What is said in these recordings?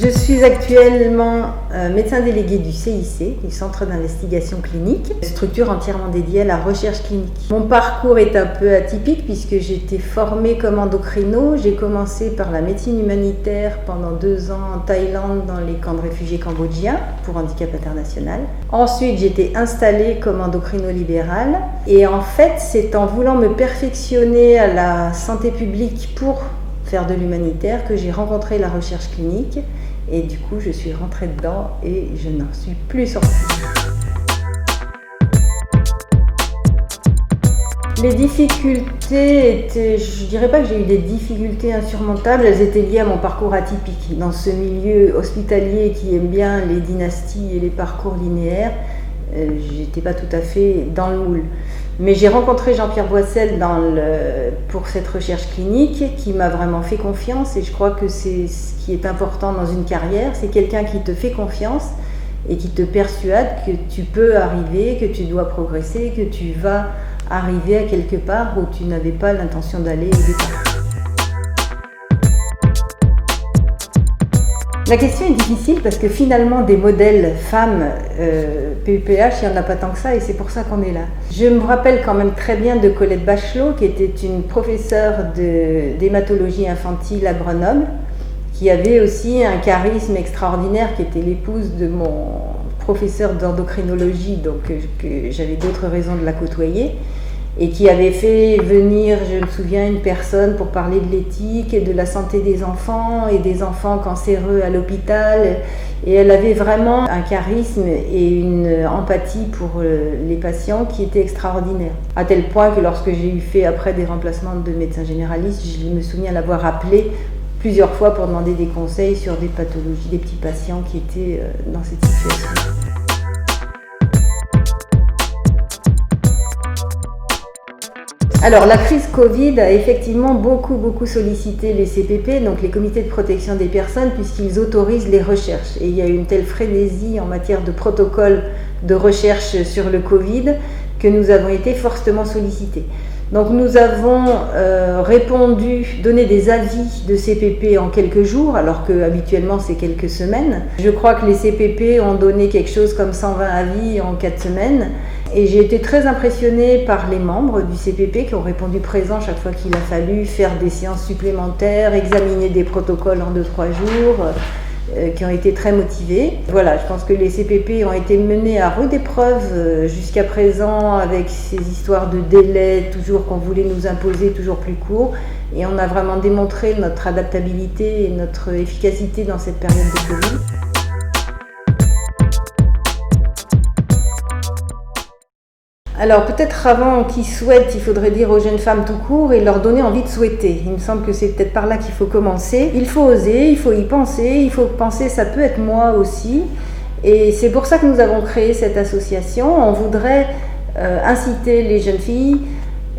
Je suis actuellement médecin délégué du CIC, du Centre d'investigation clinique, structure entièrement dédiée à la recherche clinique. Mon parcours est un peu atypique puisque j'ai été formée comme endocrino. J'ai commencé par la médecine humanitaire pendant 2 ans en Thaïlande dans les camps de réfugiés cambodgiens pour handicap international. Ensuite, j'ai été installée comme endocrino libérale et en fait, c'est en voulant me perfectionner à la santé publique pour faire de l'humanitaire que j'ai rencontré la recherche clinique et du coup je suis rentrée dedans et je n'en suis plus sortie. Les difficultés étaient, je dirais pas que j'ai eu des difficultés insurmontables, elles étaient liées à mon parcours atypique. Dans ce milieu hospitalier qui aime bien les dynasties et les parcours linéaires, j'étais pas tout à fait dans le moule. Mais j'ai rencontré Jean-Pierre Boissel pour cette recherche clinique qui m'a vraiment fait confiance et je crois que c'est ce qui est important dans une carrière, c'est quelqu'un qui te fait confiance et qui te persuade que tu peux arriver, que tu dois progresser, que tu vas arriver à quelque part où tu n'avais pas l'intention d'aller au départ. La question est difficile parce que finalement des modèles femmes PUPH, il n'y en a pas tant que ça et c'est pour ça qu'on est là. Je me rappelle quand même très bien de Colette Bachelot qui était une professeure d'hématologie infantile à Grenoble qui avait aussi un charisme extraordinaire, qui était l'épouse de mon professeur d'endocrinologie, donc que j'avais d'autres raisons de la côtoyer. Et qui avait fait venir, je me souviens, une personne pour parler de l'éthique et de la santé des enfants et des enfants cancéreux à l'hôpital. Et elle avait vraiment un charisme et une empathie pour les patients qui était extraordinaire. À tel point que lorsque j'ai eu fait après des remplacements de médecins généralistes, je me souviens l'avoir appelé plusieurs fois pour demander des conseils sur des pathologies, des petits patients qui étaient dans cette situation. Alors la crise Covid a effectivement beaucoup sollicité les CPP, donc les comités de protection des personnes, puisqu'ils autorisent les recherches. Et il y a eu une telle frénésie en matière de protocole de recherche sur le Covid que nous avons été fortement sollicités. Donc nous avons donné des avis de CPP en quelques jours, alors que habituellement c'est quelques semaines. Je crois que les CPP ont donné quelque chose comme 120 avis en 4 semaines. Et j'ai été très impressionnée par les membres du CPP qui ont répondu présent chaque fois qu'il a fallu faire des séances supplémentaires, examiner des protocoles en 2-3 jours, qui ont été très motivés. Voilà, je pense que les CPP ont été menés à rude épreuve jusqu'à présent avec ces histoires de délais, toujours qu'on voulait nous imposer, toujours plus court. Et on a vraiment démontré notre adaptabilité et notre efficacité dans cette période de Covid. Alors peut-être avant qu'ils souhaitent, il faudrait dire aux jeunes femmes tout court et leur donner envie de souhaiter. Il me semble que c'est peut-être par là qu'il faut commencer. Il faut oser, il faut y penser, il faut penser ça peut être moi aussi. Et c'est pour ça que nous avons créé cette association. On voudrait inciter les jeunes filles,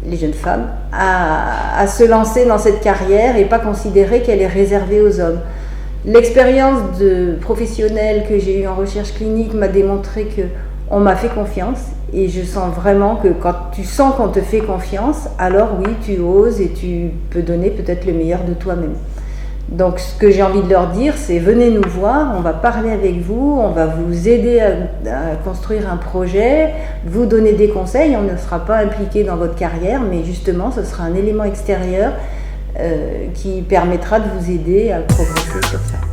les jeunes femmes, à se lancer dans cette carrière et pas considérer qu'elle est réservée aux hommes. L'expérience professionnelle que j'ai eue en recherche clinique m'a démontré qu'on m'a fait confiance. Et je sens vraiment que quand tu sens qu'on te fait confiance, alors oui, tu oses et tu peux donner peut-être le meilleur de toi-même. Donc ce que j'ai envie de leur dire, c'est venez nous voir, on va parler avec vous, on va vous aider à construire un projet, vous donner des conseils, on ne sera pas impliqué dans votre carrière, mais justement ce sera un élément extérieur qui permettra de vous aider à progresser sur ça.